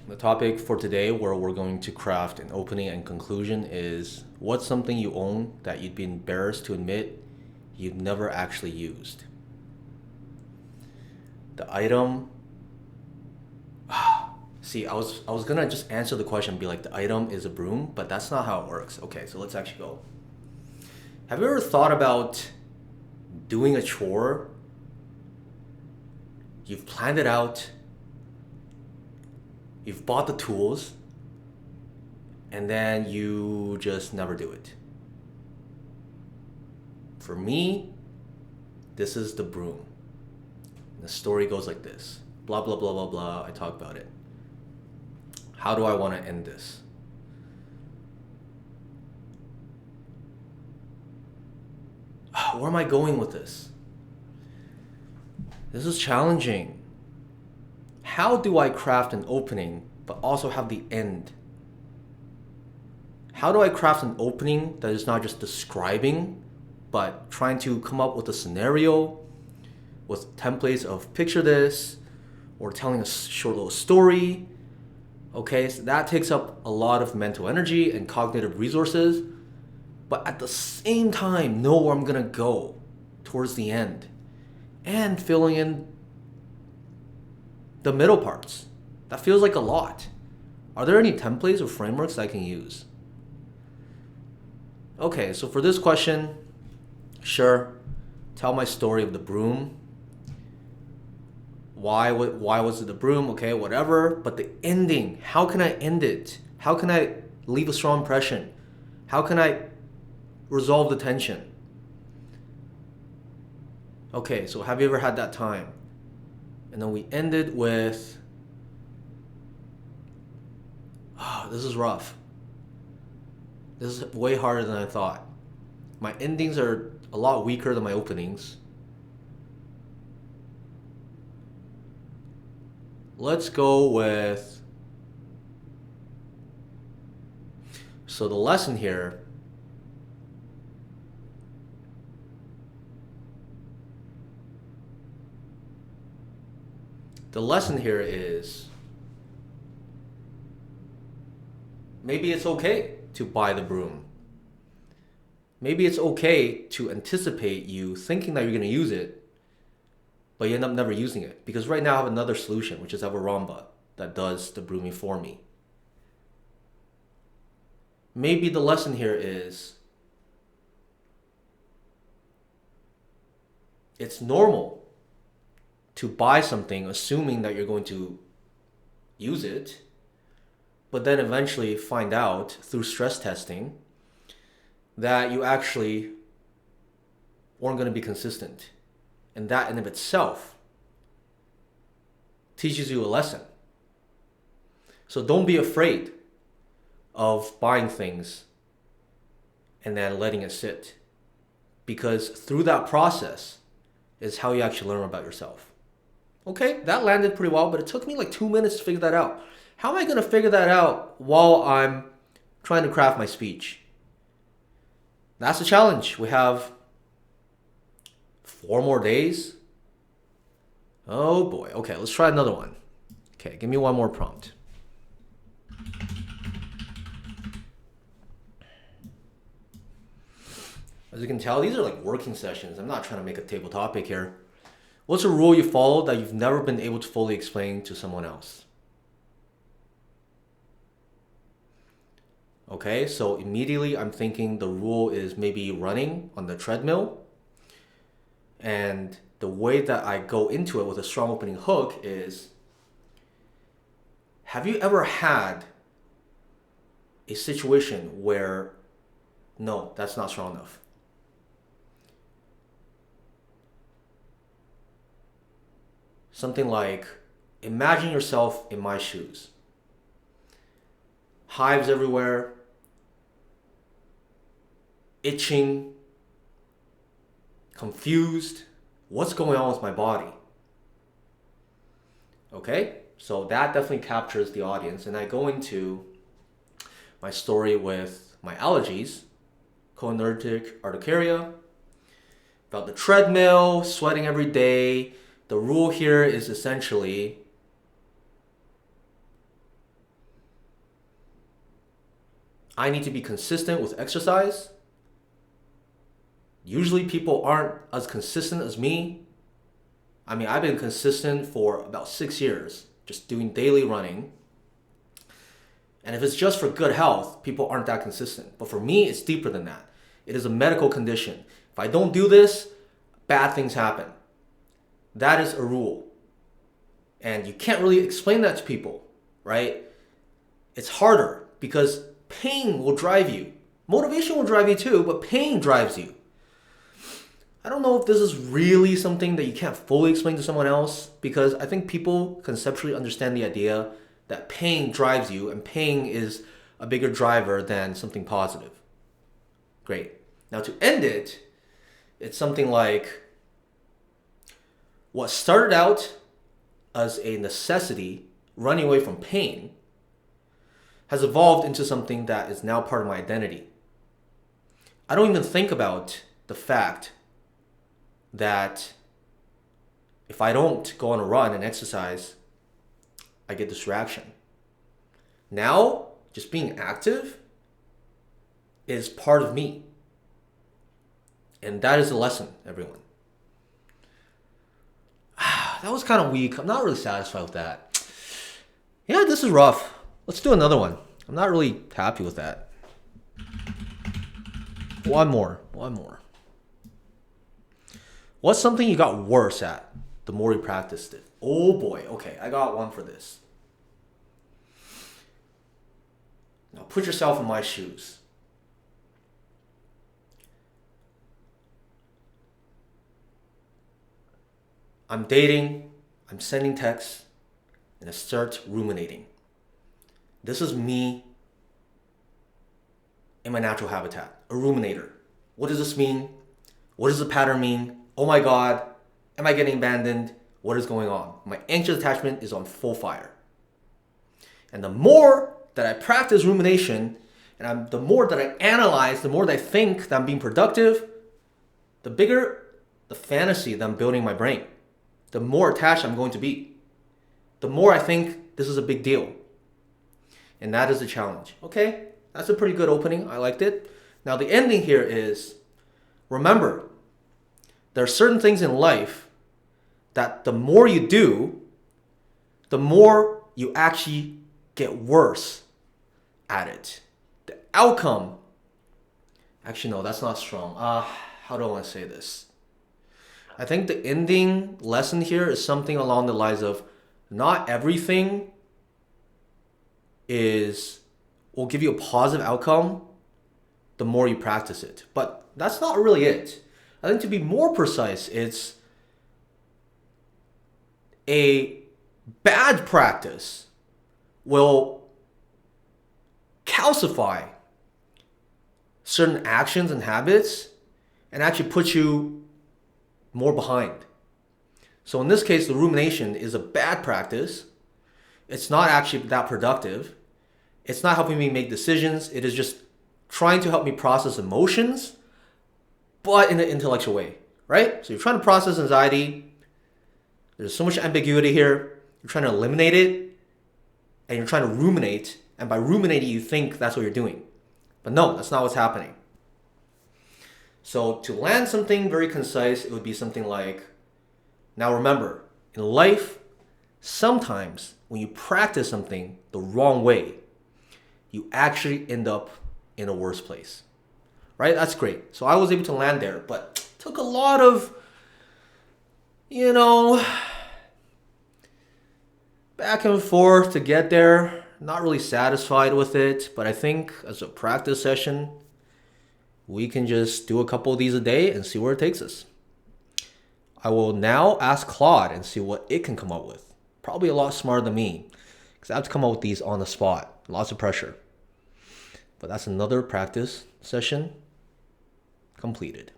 The topic for today, where we're going to craft an opening and conclusion, is what's something you own that you'd be embarrassed to admit you've never actually used? The item. See, I was gonna just answer the question and be like, the item is a broom, but that's not how it works. Okay, so let's actually go. Have you ever thought about doing a chore? You've planned it out, you've bought the tools, and then you just never do it. For me, this is the broom. The story goes like this. Blah, blah, blah, blah, blah. I talk about it. How do I want to end this? Where am I going with this? This is challenging. How do I craft an opening but also have the end? How do I craft an opening that is not just describing, but trying to come up with a scenario with templates of picture this or telling a short little story? Okay, so that takes up a lot of mental energy and cognitive resources, but at the same time, know where I'm gonna go towards the end and filling in the middle parts. That feels like a lot. Are there any templates or frameworks I can use? Okay, so for this question, sure, tell my story of the broom. Why was it the broom? Okay, whatever. But the ending, how can I end it? How can I leave a strong impression? How can I resolve the tension? Okay, so have you ever had that time? And then we ended with, this is rough. This is way harder than I thought. My endings are a lot weaker than my openings. Let's go with, so the lesson here, is maybe it's okay to buy the broom. Maybe it's okay to anticipate you thinking that you're going to use it, but you end up never using it. Because right now I have another solution, which is I have a Roomba that does the brooming for me. Maybe the lesson here is it's normal to buy something assuming that you're going to use it, but then eventually find out through stress testing that you actually weren't going to be consistent. And that in of itself teaches you a lesson. So don't be afraid of buying things and then letting it sit. Because through that process is how you actually learn about yourself. Okay, that landed pretty well, but it took me like 2 minutes to figure that out. How am I going to figure that out while I'm trying to craft my speech? That's the challenge. We have 4 more days. Oh boy. Okay, let's try another one. Okay, give me one more prompt. As you can tell, these are like working sessions. I'm not trying to make a table topic here. What's a rule you follow that you've never been able to fully explain to someone else? Okay, so immediately I'm thinking the rule is maybe running on the treadmill. And the way that I go into it with a strong opening hook is, have you ever had a situation where, no, that's not strong enough? Something like, imagine yourself in my shoes. Hives everywhere, itching, confused. What's going on with my body? Okay, so that definitely captures the audience. And I go into my story with my allergies, cholinergic urticaria, about the treadmill, sweating every day. The rule here is essentially I need to be consistent with exercise. Usually people aren't as consistent as me. I mean, I've been consistent for about 6 years, just doing daily running. And if it's just for good health, people aren't that consistent. But for me, it's deeper than that. It is a medical condition. If I don't do this, bad things happen. That is a rule. And you can't really explain that to people, right? It's harder because pain will drive you. Motivation will drive you too, but pain drives you. I don't know if this is really something that you can't fully explain to someone else, because I think people conceptually understand the idea that pain drives you, and pain is a bigger driver than something positive. Great. Now to end it, it's something like, what started out as a necessity, running away from pain, has evolved into something that is now part of my identity. I don't even think about the fact that if I don't go on a run and exercise, I get distraction. Now, just being active is part of me. And that is the lesson, everyone. That was kind of weak. I'm not really satisfied with that. Yeah, this is rough. Let's do another one. I'm not really happy with that. One more. What's something you got worse at the more you practiced it? Oh boy. Okay, I got one for this. Now put yourself in my shoes. I'm dating, I'm sending texts, and I start ruminating. This is me in my natural habitat, a ruminator. What does this mean? What does the pattern mean? Oh my God, am I getting abandoned? What is going on? My anxious attachment is on full fire. And the more that I practice rumination, and the more that I analyze, the more that I think that I'm being productive, the bigger the fantasy that I'm building in my brain. The more attached I'm going to be. The more I think this is a big deal. And that is the challenge. Okay, that's a pretty good opening. I liked it. Now the ending here is, remember, there are certain things in life that the more you do, the more you actually get worse at it. The outcome, actually no, that's not strong. How do I want to say this? I think the ending lesson here is something along the lines of, not everything will give you a positive outcome the more you practice it. But that's not really it. I think to be more precise, it's a bad practice will calcify certain actions and habits and actually put you more behind. So in this case, the rumination is a bad practice. It's not actually that productive. It's not helping me make decisions. It is just trying to help me process emotions, but in an intellectual way, right? So you're trying to process anxiety. There's so much ambiguity here. You're trying to eliminate it, and you're trying to ruminate. And by ruminating, you think that's what you're doing. But no, that's not what's happening. So to land something very concise, it would be something like, now remember, in life, sometimes when you practice something the wrong way, you actually end up in a worse place, right? That's great. So I was able to land there, but it took a lot of, back and forth to get there. Not really satisfied with it, but I think as a practice session, we can just do a couple of these a day and see where it takes us. I will now ask Claude and see what it can come up with. Probably a lot smarter than me, because I have to come up with these on the spot. Lots of pressure. But that's another practice session completed.